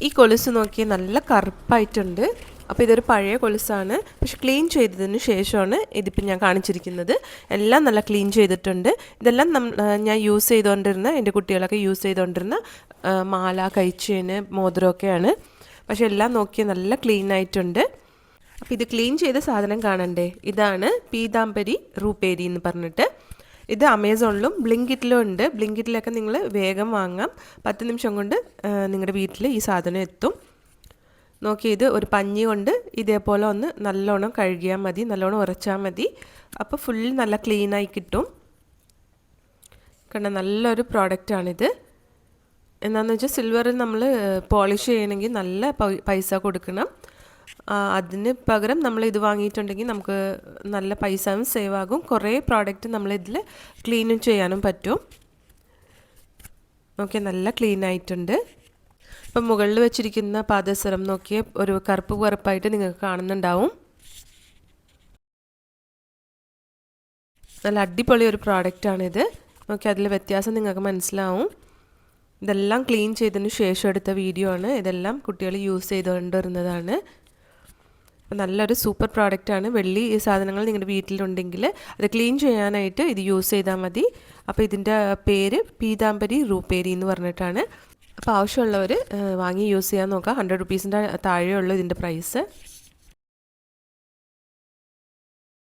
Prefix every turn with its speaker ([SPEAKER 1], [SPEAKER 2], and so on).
[SPEAKER 1] ഈ കൊലുസ് നോക്കി നല്ല കറുപ്പായിട്ടുണ്ട്. അപ്പോൾ ഇതൊരു പഴയ കൊലുസാണ്, പക്ഷെ ക്ലീൻ ചെയ്തതിന് ശേഷമാണ് ഇതിപ്പോൾ ഞാൻ കാണിച്ചിരിക്കുന്നത്. എല്ലാം നല്ല ക്ലീൻ ചെയ്തിട്ടുണ്ട്. ഇതെല്ലാം ഞാൻ യൂസ് ചെയ്തുകൊണ്ടിരുന്ന, എൻ്റെ കുട്ടികളൊക്കെ യൂസ് ചെയ്തുകൊണ്ടിരുന്ന മാല, കൈച്ചേന്, മോതിരമൊക്കെയാണ്. പക്ഷെ എല്ലാം നോക്കി നല്ല ക്ലീൻ ആയിട്ടുണ്ട്. അപ്പോൾ ഇത് ക്ലീൻ ചെയ്ത സാധനം കാണണ്ടേ, ഇതാണ് പീതാംബരി റൂപേരി എന്ന് പറഞ്ഞിട്ട്. ഇത് ആമസോണിലും ബ്ലിങ്കിറ്റിലും ഉണ്ട്. ബ്ലിങ്കിറ്റിലൊക്കെ നിങ്ങൾ വേഗം വാങ്ങാം. 10 നിമിഷം കൊണ്ട് നിങ്ങളുടെ വീട്ടിൽ ഈ സാധനം എത്തും. നോക്കി, ഇത് ഒരു പഞ്ഞി കൊണ്ട് ഇതേപോലെ ഒന്ന് നല്ലോണം കഴുകിയാൽ മതി, നല്ലോണം ഉരച്ചാൽ മതി. അപ്പോൾ ഫുൾ നല്ല ക്ലീനായി കിട്ടും. കണ്ട, നല്ലൊരു പ്രോഡക്റ്റാണിത്. എന്താണെന്ന് വെച്ചാൽ സിൽവറിൽ നമ്മൾ പോളിഷ് ചെയ്യണമെങ്കിൽ നല്ല പൈസ കൊടുക്കണം. അതിന് പകരം നമ്മൾ ഇത് വാങ്ങിയിട്ടുണ്ടെങ്കിൽ നമുക്ക് നല്ല പൈസയും സേവ് ആകും. കുറേ പ്രോഡക്റ്റ് നമ്മളിതിൽ ക്ലീനും ചെയ്യാനും പറ്റും. നോക്കിയാൽ നല്ല ക്ലീൻ ആയിട്ടുണ്ട്. ഇപ്പം മുകളിൽ വെച്ചിരിക്കുന്ന പാദസരം നോക്കിയാൽ ഒരു കറുപ്പായിട്ട് നിങ്ങൾക്ക് കാണുന്നുണ്ടാവും. നല്ല അടിപൊളി ഒരു പ്രോഡക്റ്റാണിത്. നോക്കി, അതിൽ വ്യത്യാസം നിങ്ങൾക്ക് മനസ്സിലാവും. ഇതെല്ലാം ക്ലീൻ ചെയ്തതിന് ശേഷം എടുത്ത വീഡിയോ ആണ്. ഇതെല്ലാം കുട്ടികൾ യൂസ് ചെയ്തുകൊണ്ടിരുന്നതാണ്. നല്ലൊരു സൂപ്പർ പ്രോഡക്റ്റാണ്. വെള്ളി ഈ സാധനങ്ങൾ നിങ്ങളുടെ വീട്ടിലുണ്ടെങ്കിൽ അത് ക്ലീൻ ചെയ്യാനായിട്ട് ഇത് യൂസ് ചെയ്താൽ മതി. അപ്പോൾ ഇതിൻ്റെ പേര് പീതാംബരി റൂപേരി എന്ന് പറഞ്ഞിട്ടാണ്. അപ്പോൾ ആവശ്യമുള്ളവർ വാങ്ങി യൂസ് ചെയ്യാൻ നോക്കാം. 100 റുപ്പീസിൻ്റെ താഴെയുള്ളൂ ഇതിൻ്റെ പ്രൈസ്.